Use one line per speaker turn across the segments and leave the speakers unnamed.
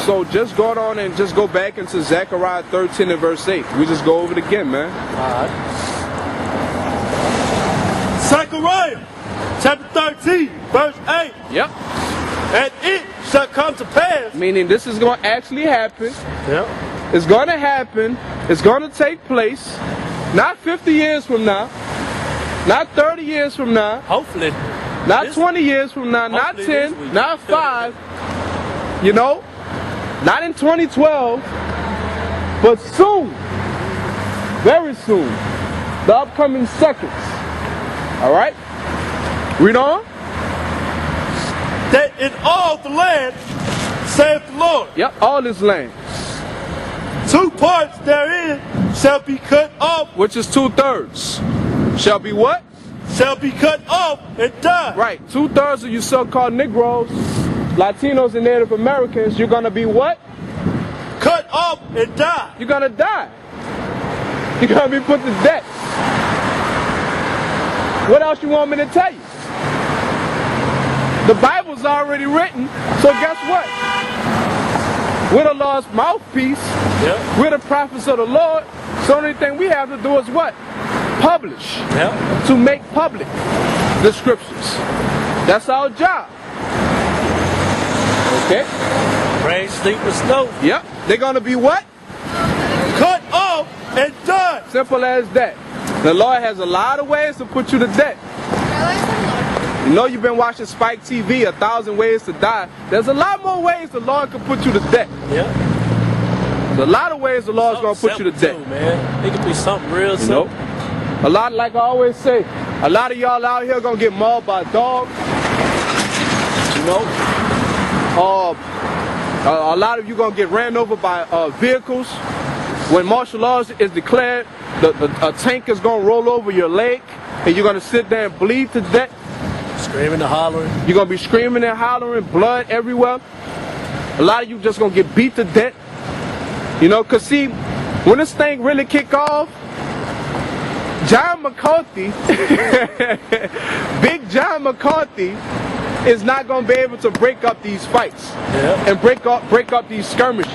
So just go on and just go back into Zechariah 13 and verse 8. We just go over it again, man.
Alright. Zechariah chapter 13, verse 8.
Yep.
And it shall come to pass.
Meaning this is going to actually happen.
Yep.
It's going to happen. It's going to take place. Not 50 years from now. Not 30 years from now.
Hopefully.
Not 20 years from now. Not 10. Not 5. You know? Not in 2012. But soon. Very soon. The upcoming seconds. Alright? Read on.
That in all the land, saith the Lord.
Yep, all this land.
2 parts therein shall be cut off.
Which is 2/3. Shall be what?
Shall be cut off and die.
Right. 2/3 of you so-called Negroes, Latinos, and Native Americans, you're going to be what?
Cut off and die.
You're going to die. You're going to be put to death. What else you want me to tell you? The Bible's already written, so guess what? We're the Lord's mouthpiece.
Yep.
We're the prophets of the Lord. So the only thing we have to do is what? Publish.
Yep.
To make public the scriptures. That's our job. Okay?
Rain, sleep, and snow.
Yep. They're going to be what?
Cut off and die.
Simple as that. The Lord has a lot of ways to put you to death. You know you've been watching Spike TV, 1,000 Ways to Die. There's a lot more ways the Lord can put you to death.
Yeah.
There's a lot of ways the Lord's going to put you to death.
Too, man. It could be something real simple.
A lot, like I always say, a lot of y'all out here going to get mauled by dogs. You know? A lot of you going to get ran over by vehicles. When martial law is declared, a tank is going to roll over your leg, and you're going to sit there and bleed to death.
Screaming and hollering.
You're going to be screaming and hollering, blood everywhere. A lot of you just going to get beat to death. You know, because see, when this thing really kick off, John McCarthy, Big John McCarthy, is not going to be able to break up these fights. And break up these skirmishes.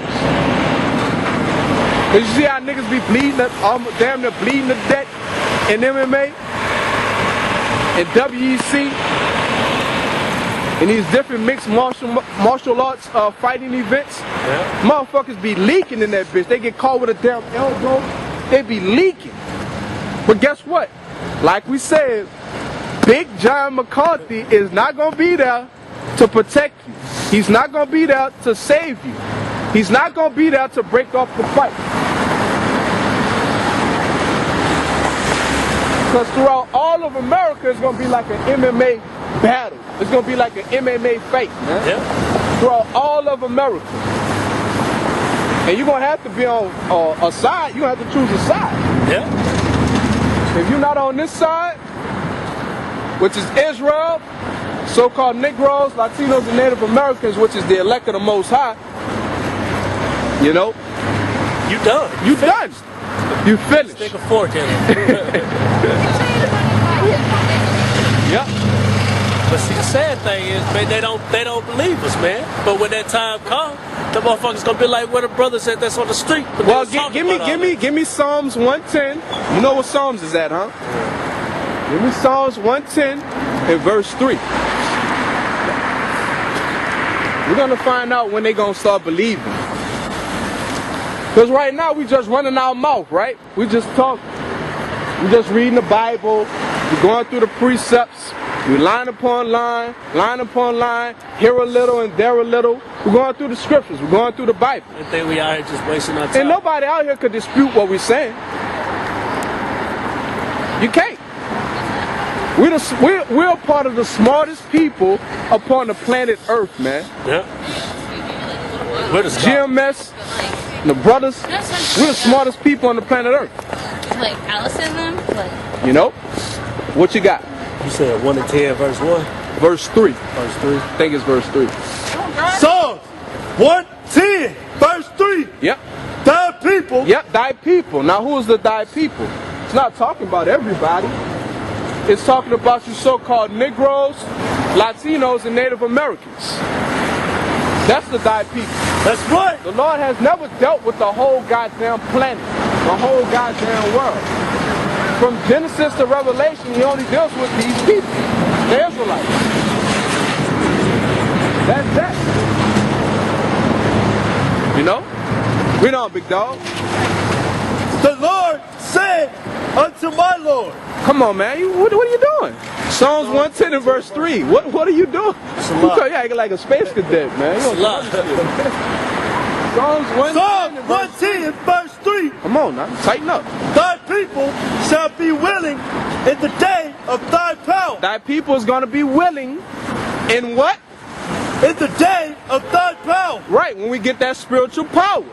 Cause you see how niggas be bleeding, damn near bleeding to death in MMA, in WEC, in these different mixed martial arts fighting events. Motherfuckers be leaking in that bitch. They get caught with a damn elbow. They be leaking. But guess what? Like we said, Big John McCarthy is not gonna be there to protect you. He's not gonna be there to save you. He's not gonna be there to break up the fight. Because throughout all of America, it's going to be like an MMA battle. It's going to be like an MMA fight, man. Throughout all of America. And you're going to have to be on a side. You're going to have to choose a side. If you're not on this side, which is Israel, so-called Negroes, Latinos, and Native Americans, which is the elect of the Most High, you know,
you done.
You done. You finished.
Stick a fork in it.
Yep.
But see, the sad thing is, man, they don't believe us, man. But when that time comes, the motherfuckers gonna be like where the brothers at that's on the street.
Well, give me Psalms 110. You know what Psalms is at, huh? Give me Psalms 110 and verse 3. We're gonna find out when they gonna start believing. Because right now we just running our mouth, right? We just talking. We just reading the Bible. We're going through the precepts. We line upon line, here a little and there a little. We're going through the scriptures. We're going through the Bible.
I think we out here just wasting our time.
And nobody out here could dispute what we're saying. You can't. We're a part of the smartest people upon the planet Earth, man.
We're the
GMS, the brothers, we're the smartest people on the planet Earth.
Like Alice in them? Like,
you know? What you got?
You said 1 and 10, verse 1?
Verse 3.
Verse 3?
I think it's verse 3.
Psalms 110, verse 3.
Yep.
Thy people.
Yep, thy people. Now who is the thy people? It's not talking about everybody. It's talking about you so-called Negroes, Latinos, and Native Americans. That's the thy people.
That's right.
The Lord has never dealt with the whole goddamn planet, the whole goddamn world. From Genesis to Revelation, he only deals with these people, the Israelites. That's that. You know? Read on, big dog.
The Lord said unto my Lord.
Come on, man. What are you doing? Psalms 110 and verse 3. What are you doing? You acting like a space cadet, man. You don't Psalms
110 and verse 3.
Come on now, tighten up.
Thy people shall be willing in the day of thy power.
Thy people is going to be willing in what?
In the day of thy power.
Right, when we get that spiritual power.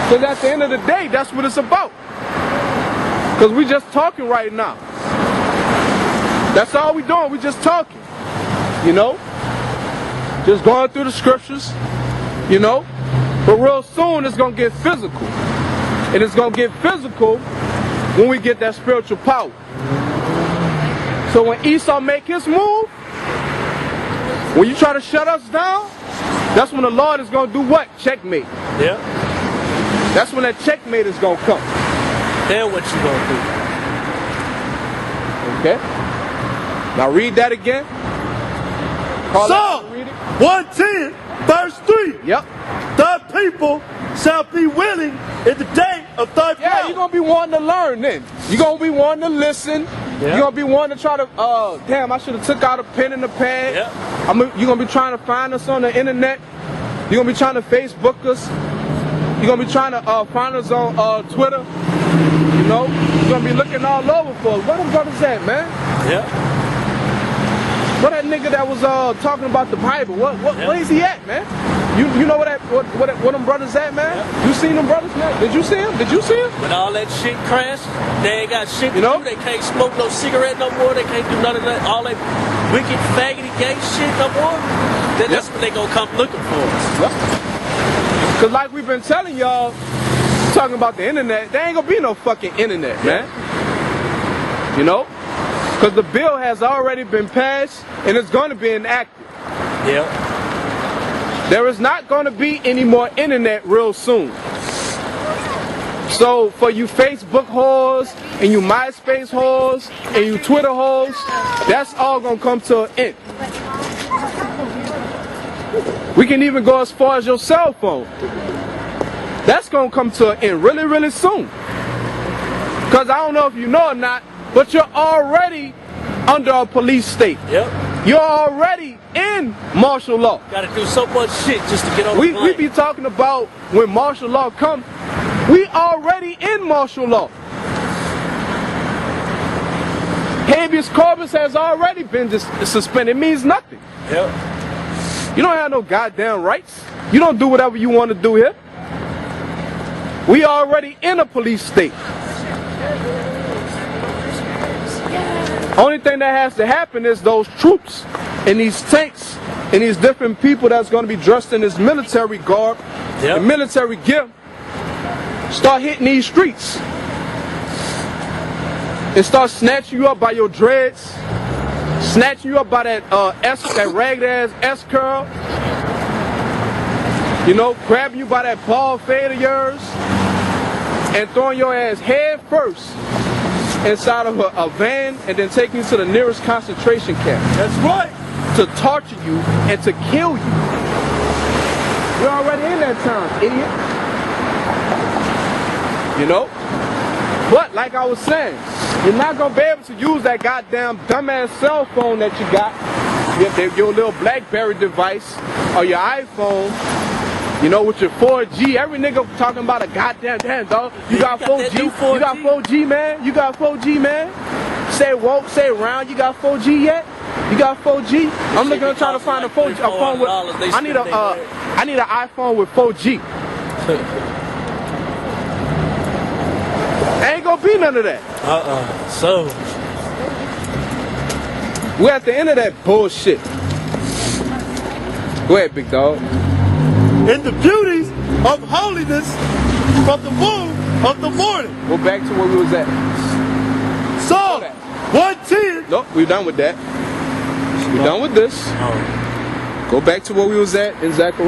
Because at the end of the day, that's what it's about. Because we just talking right now. That's all we doing, we just talking. You know? Just going through the scriptures. You know? But real soon it's going to get physical. And it's going to get physical when we get that spiritual power. So when Esau make his move, when you try to shut us down, that's when the Lord is going to do what? Checkmate.
Yeah.
That's when that checkmate is going to come.
Then what you going to do?
Okay? Now read that again.
Psalm 110 verse 3.
Yep.
Thy people shall be willing in the day of thy power.
Yeah, you're going to be wanting to learn then. You're going to be wanting to listen. Yeah. You're going to be wanting to try to, damn, I should have took out a pen and a pad.
Yeah.
You're going to be trying to find us on the internet. You're going to be trying to Facebook us. You're going to be trying to find us on Twitter. You know? You're going to be looking all over for us. Where them brothers at, man?
Yeah.
Where that nigga that was talking about the Bible? Where is he at, man? You know where them brothers at, man? Yeah. You seen them brothers, man? Did you see him? When
all that shit crashed, they ain't got shit to do. They can't smoke no cigarette no more. They can't do none of that. All that wicked, faggoty, gay shit no more. Then that's when they gonna come looking for us.
Cause like we've been telling y'all, talking about the internet, there ain't gonna be no fucking internet, man. You know? Cause the bill has already been passed and it's gonna be enacted.
Yeah.
There is not going to be any more internet real soon. So for you Facebook whores and you MySpace whores and you Twitter whores, that's all going to come to an end. We can even go as far as your cell phone. That's going to come to an end really, really soon. Because I don't know if you know or not, but you're already under a police state.
Yep.
You're already in martial law.
Gotta do so much shit just to get on the plane.
We be talking about when martial law comes. We already in martial law. Habeas corpus has already been suspended. It means nothing.
Yep.
You don't have no goddamn rights. You don't do whatever you want to do here. We already in a police state. Only thing that has to happen is those troops and these tanks and these different people that's going to be dressed in this military garb and military gear start hitting these streets and start snatching you up by your dreads, snatching you up by that that ragged ass S curl, you know, grabbing you by that bald fade of yours and throwing your ass head first inside of a van and then taking you to the nearest concentration camp.
That's right.
To torture you and to kill you. You're already in that time, idiot. You know? But like I was saying, you're not going to be able to use that goddamn dumbass cell phone that you got, your little BlackBerry device or your iPhone, you know, with your 4G. Every nigga talking about a goddamn dog. You got 4G. You got 4G, man. You got 4G, man. Say woke, say around. You got 4G yet? You got 4G? I'm looking to try to find a 4G. A phone with. I need an iPhone with 4G. Ain't gonna be none of that.
So
we're at the end of that bullshit. Go ahead, big dog.
In the beauties of holiness from the womb of the morning.
Go back to where we was at.
Psalm 110.
Nope, we're done with that. We're done with this. Go back to where we was at in Zechariah.